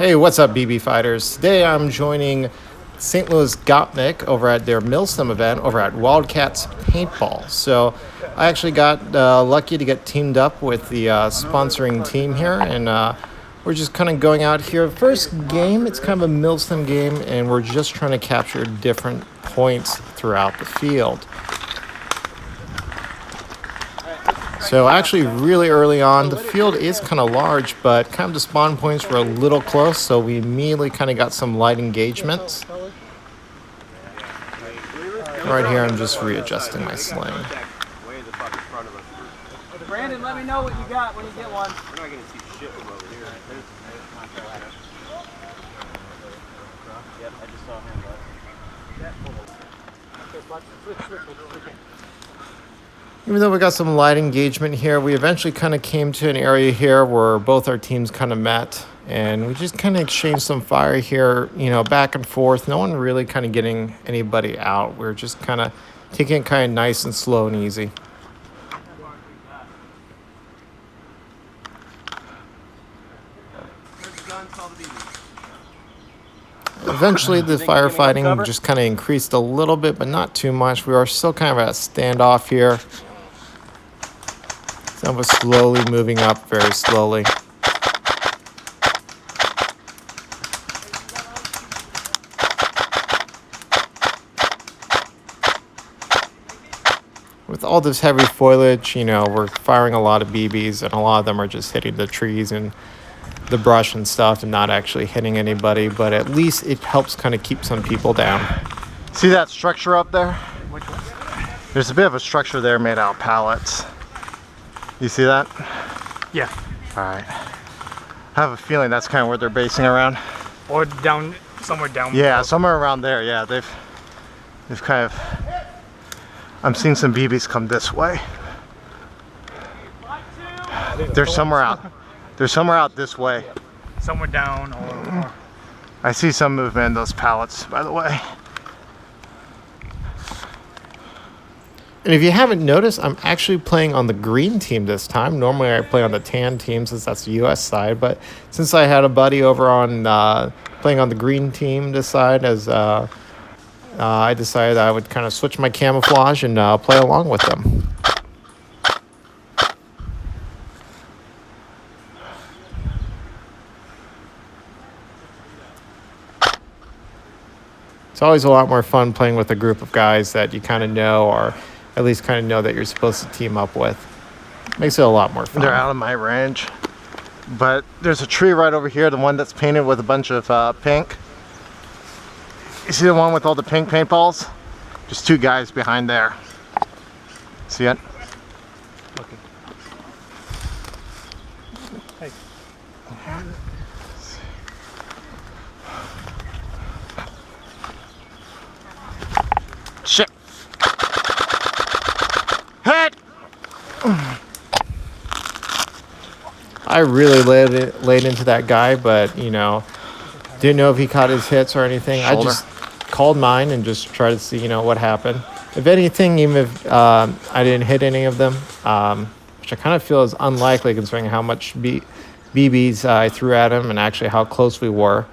Hey, what's up, BB Fighters? Today I'm joining St. Louis Gopnik over at their Millstem event over at Wildcats Paintball. So I actually got lucky to get teamed up with the sponsoring team here, and we're just kind of going out here. First game, it's kind of a Millstem game, and we're just trying to capture different points throughout the field. So actually really early on, the field is kind of large, but kind of the spawn points were a little close, so we immediately kind of got some light engagements. Right here, I'm just readjusting my sling. Brandon, let me know what you got when you get one. We're not going to see shit from over here. Yep, I just saw him. Even though we got some light engagement here, we eventually kind of came to an area here where both our teams kind of met, and we just kind of exchanged some fire here, you know, back and forth. No one really kind of getting anybody out. We're just kind of taking it kind of nice and slow and easy. Eventually, the firefighting just kind of increased a little bit, but not too much. We are still kind of at a standoff here. Some of us slowly moving up, very slowly. With all this heavy foliage, you know, we're firing a lot of BBs, and a lot of them are just hitting the trees and the brush and stuff and not actually hitting anybody, but at least it helps kind of keep some people down. See that structure up there? There's a bit of a structure there made out of pallets. You see that? Yeah. All right. I have a feeling that's kind of where they're basing around. Or down, somewhere down. Yeah, somewhere around there. Yeah, they've kind of. I'm seeing some BBs come this way. They're somewhere out. They're somewhere out this way. Somewhere down or... I see some movement in those pallets, by the way. And if you haven't noticed, I'm actually playing on the green team this time. Normally I play on the tan team since that's the US side, but since I had a buddy over on playing on the green team this side, as I decided I would kind of switch my camouflage and play along with them. It's always a lot more fun playing with a group of guys that you kind of know, or at least kind of know that you're supposed to team up with. Makes it a lot more fun. They're out of my range. But there's a tree right over here, the one that's painted with a bunch of pink. You see the one with all the pink paintballs? Just two guys behind there. See it? Okay. Hey. Shit. Hit! I really laid into that guy, but, you know, didn't know if he caught his hits or anything. Shoulder. I just called mine and just tried to see, you know, what happened. If anything, even if I didn't hit any of them, which I kind of feel is unlikely considering how much BBs I threw at him and actually how close we were.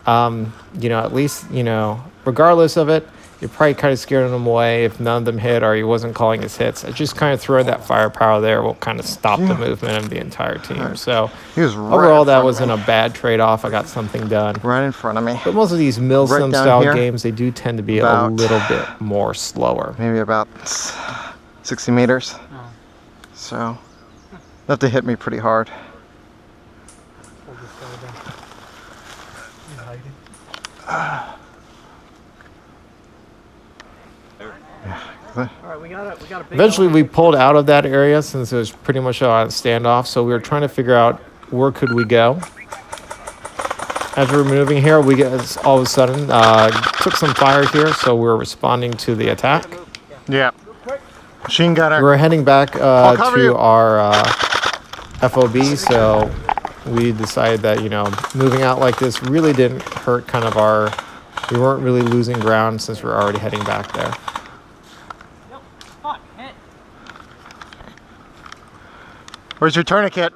You know, at least, you know, regardless of it, you're probably kind of scaring him away if none of them hit or he wasn't calling his hits. I just kind of throwing that firepower there will kind of stop the movement of the entire team. So overall, that wasn't a bad trade-off. I got something done. Right in front of me. But most of these Millstem style games, they do tend to be a little bit more slower. Maybe about 60 meters. Oh. So they have to hit me pretty hard. Alright, we got a big Eventually, we pulled out of that area since it was pretty much on standoff. So we were trying to figure out where could we go. As we were moving here, we get all of a sudden took some fire here, so we were responding to the attack. Yeah. Machine gunner. We're heading back to our FOB, so we decided that, you know, moving out like this really didn't hurt kind of our... We weren't really losing ground since we were already heading back there. Where's your tourniquet?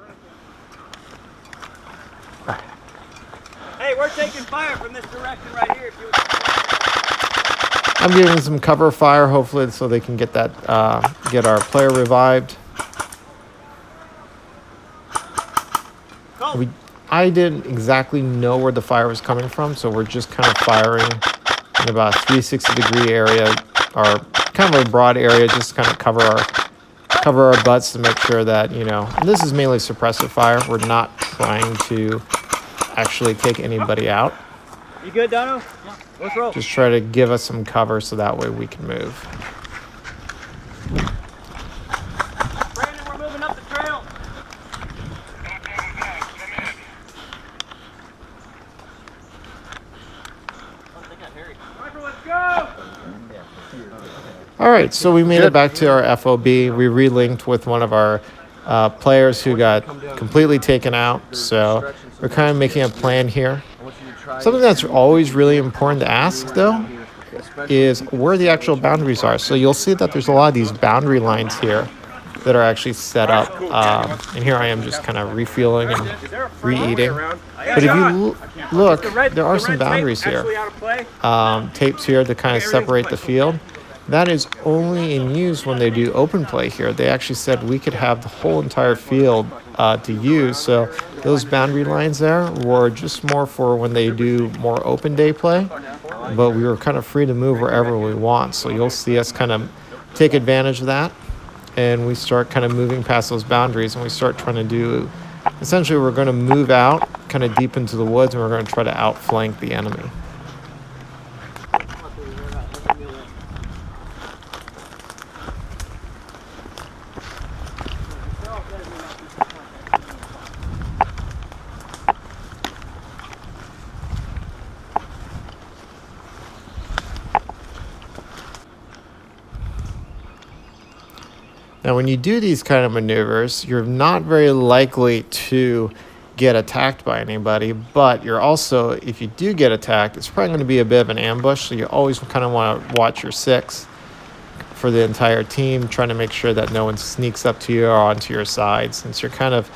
we're taking fire from this direction right here. If you I'm giving some cover fire, hopefully, so they can get that get our player revived. I didn't exactly know where the fire was coming from, so we're just kind of firing in about a 360-degree area, or kind of a broad area, just kind of cover our butts to make sure that, you know, and this is mainly suppressive fire. We're not trying to actually take anybody out. You good, Dono? Yeah. Let's roll. Just try to give us some cover so that way we can move. Brandon, we're moving up the trail. Let's go! All right, so we made it back to our FOB. We relinked with one of our players who got completely taken out. So we're kind of making a plan here. Something that's always really important to ask, though, is where the actual boundaries are. So you'll see that there's a lot of these boundary lines here that are actually set up. And here I am just kind of refueling and re-eating. But if you look, there are some boundaries here. Tapes here to kind of separate the field. That is only in use when they do open play here. They actually said we could have the whole entire field to use. So those boundary lines there were just more for when they do more open day play. But we were kind of free to move wherever we want. So you'll see us kind of take advantage of that. And we start kind of moving past those boundaries, and we start trying to do, essentially we're going to move out kind of deep into the woods, and we're going to try to outflank the enemy. Now, when you do these kind of maneuvers, you're not very likely to get attacked by anybody, but you're also, if you do get attacked, it's probably going to be a bit of an ambush, so you always kind of want to watch your six for the entire team, trying to make sure that no one sneaks up to you or onto your side, since you're kind of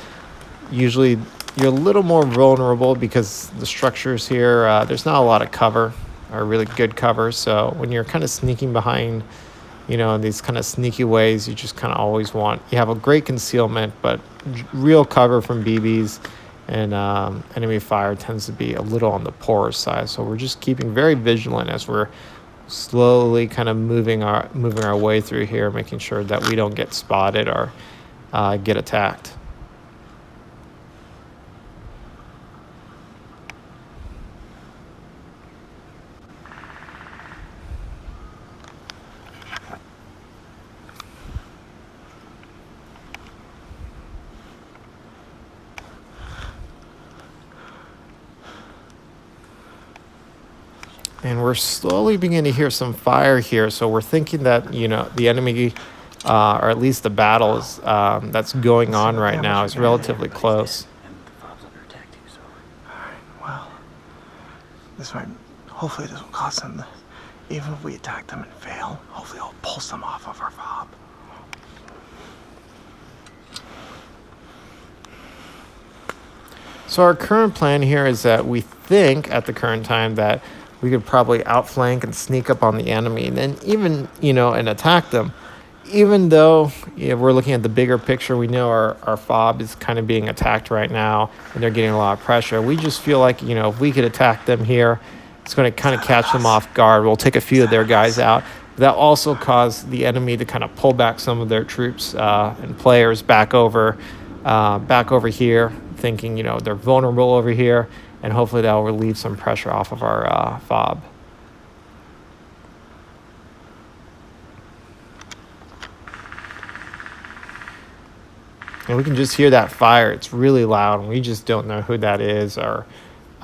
usually, you're a little more vulnerable because the structures here, there's not a lot of cover, or really good cover, so when you're kind of sneaking behind, you know, in these kind of sneaky ways, you just kind of always want, you have a great concealment, but real cover from BBs and enemy fire tends to be a little on the poorer side. So we're just keeping very vigilant as we're slowly kind of moving our way through here, making sure that we don't get spotted or get attacked. And we're slowly beginning to hear some fire here, so we're thinking that, you know, the enemy, or at least the battles that's going on right now is relatively close. Alright, well, this might, hopefully this will cost them, even if we attack them and fail, hopefully it'll pulse them off of our fob. So our current plan here is that we think at the current time that we could probably outflank and sneak up on the enemy, and then even, you know, and attack them. Even though, you know, we're looking at the bigger picture, we know our fob is kind of being attacked right now, and they're getting a lot of pressure. We just feel like, you know, if we could attack them here, it's going to kind of catch them off guard. We'll take a few of their guys out. That also caused the enemy to kind of pull back some of their troops and players back over here, thinking, you know, they're vulnerable over here. And hopefully that will relieve some pressure off of our fob. And we can just hear that fire. It's really loud, and we just don't know who that is, or,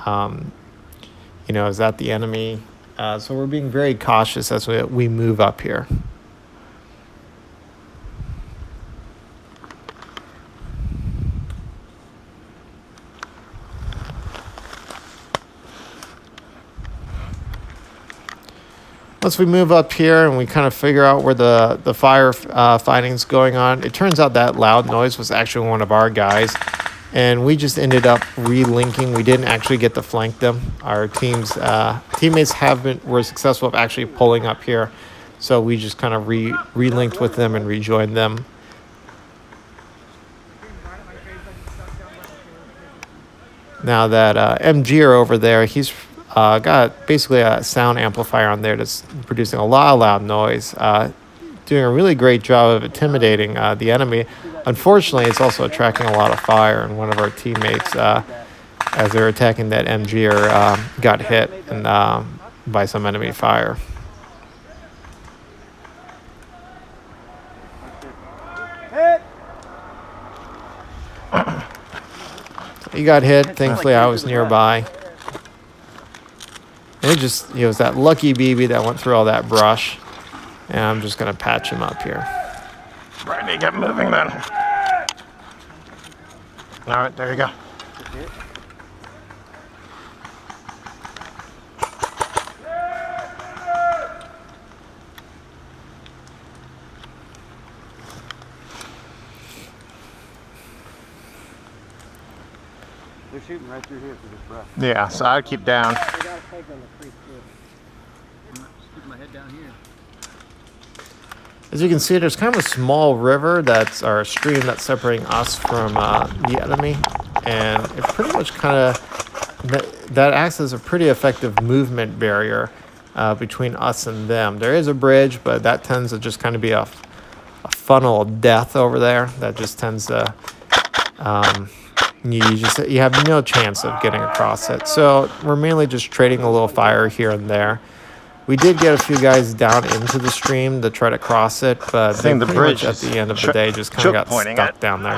you know, is that the enemy? So we're being very cautious as we move up here. Once we move up here and we kind of figure out where the fire fighting's going on, it turns out that loud noise was actually one of our guys and we just ended up relinking. We didn't actually get to flank them. Our teammates were successful of actually pulling up here, so we just kind of relinked with them and rejoined them. Now that MGer over there, he's got basically a sound amplifier on there that's producing a lot of loud noise, doing a really great job of intimidating the enemy. Unfortunately, it's also attracting a lot of fire, and one of our teammates, as they're attacking that MGer, got hit and, by some enemy fire. He got hit. Thankfully, I was nearby. And it was that lucky BB that went through all that brush. And I'm just going to patch him up here. Brandy, get moving then. All right, there you go. They're shooting right through here for this brush. Yeah, so I'd keep down. Just keep my head down here. As you can see, there's kind of a small river or a stream that's separating us from the enemy. And it pretty much kind of, that acts as a pretty effective movement barrier between us and them. There is a bridge, but that tends to just kind of be a funnel of death over there. That just tends to, you have no chance of getting across it. So we're mainly just trading a little fire here and there. We did get a few guys down into the stream to try to cross it, but they the pretty bridge much at the end of the day just kind of got pointing stuck it. down there.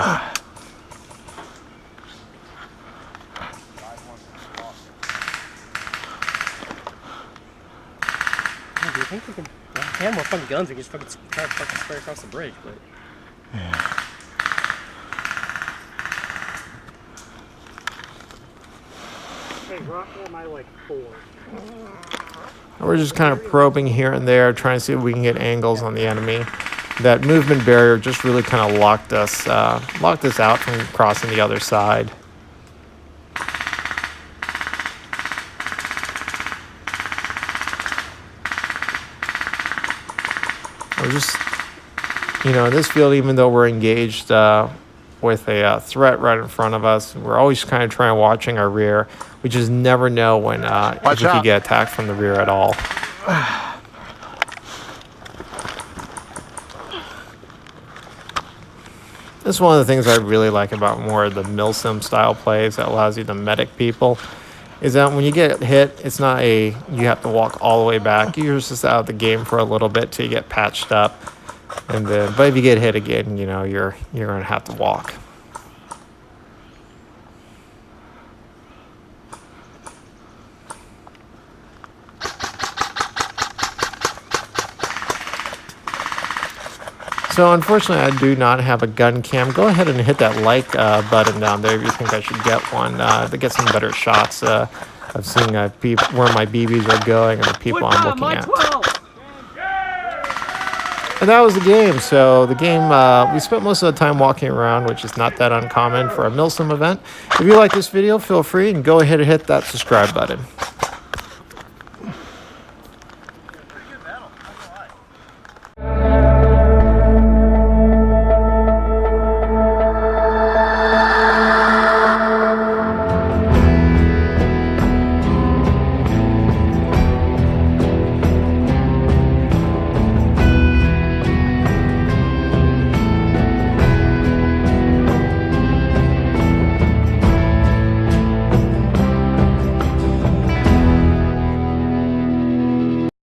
Do you think we can have more fucking guns and just fucking try to fucking spray across the bridge? But Yeah. hey, Rock, what am I like 4? We're just kind of probing here and there, trying to see if we can get angles on the enemy. That movement barrier just really kind of locked us out from crossing the other side. We're just, in this field, even though we're engaged with a threat right in front of us, we're always kind of watching our rear. We just never know when if you get attacked from the rear at all. This is one of the things I really like about more of the milsim style plays that allows you to medic people, is that when you get hit, it's not you have to walk all the way back. You're just out of the game for a little bit till you get patched up, and then but if you get hit again, you're gonna have to walk. So unfortunately, I do not have a gun cam. Go ahead and hit that like button down there if you think I should get one to get some better shots of seeing where my BBs are going and the people I'm looking at. And that was the game. So the game, we spent most of the time walking around, which is not that uncommon for a milsim event. If you like this video, feel free and go ahead and hit that subscribe button.